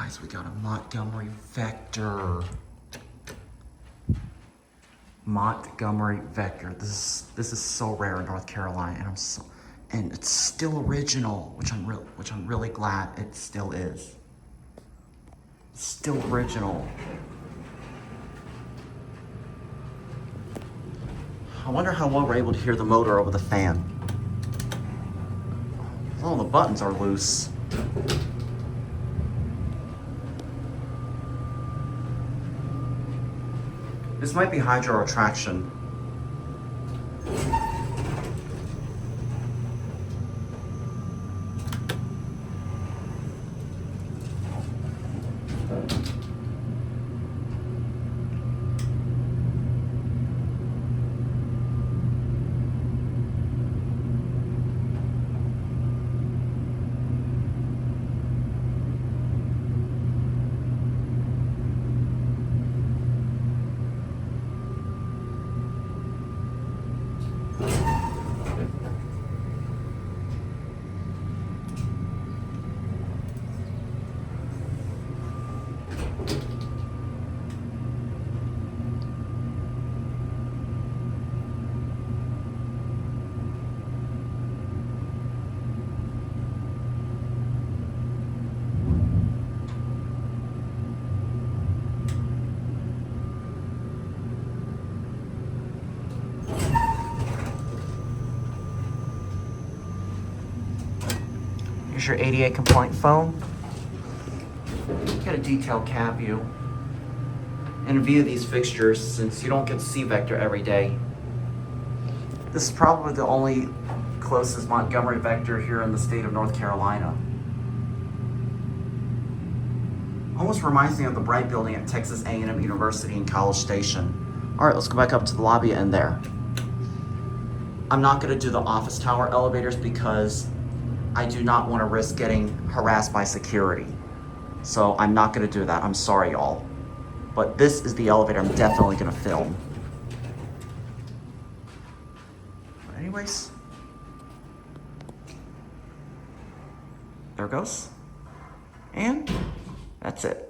Guys, we got a Montgomery Vector. Montgomery Vector. This is so rare in North Carolina, and it's still original, which I'm really glad it still is. It's still original. I wonder how well we're able to hear the motor over the fan. All the buttons are loose. This might be hydro traction. Here's your ADA compliant phone. Get a detailed cab view and a view of these fixtures since you don't get to see Vector every day. This is probably the only closest Montgomery Vector here in the state of North Carolina. Almost reminds me of the bright building at Texas A&M University in College Station. All right, let's go back up to the lobby and there. I'm not gonna do the office tower elevators because I do not want to risk getting harassed by security. So I'm not going to do that. I'm sorry, y'all. But this is the elevator I'm definitely going to film. But anyways, there it goes. And that's it.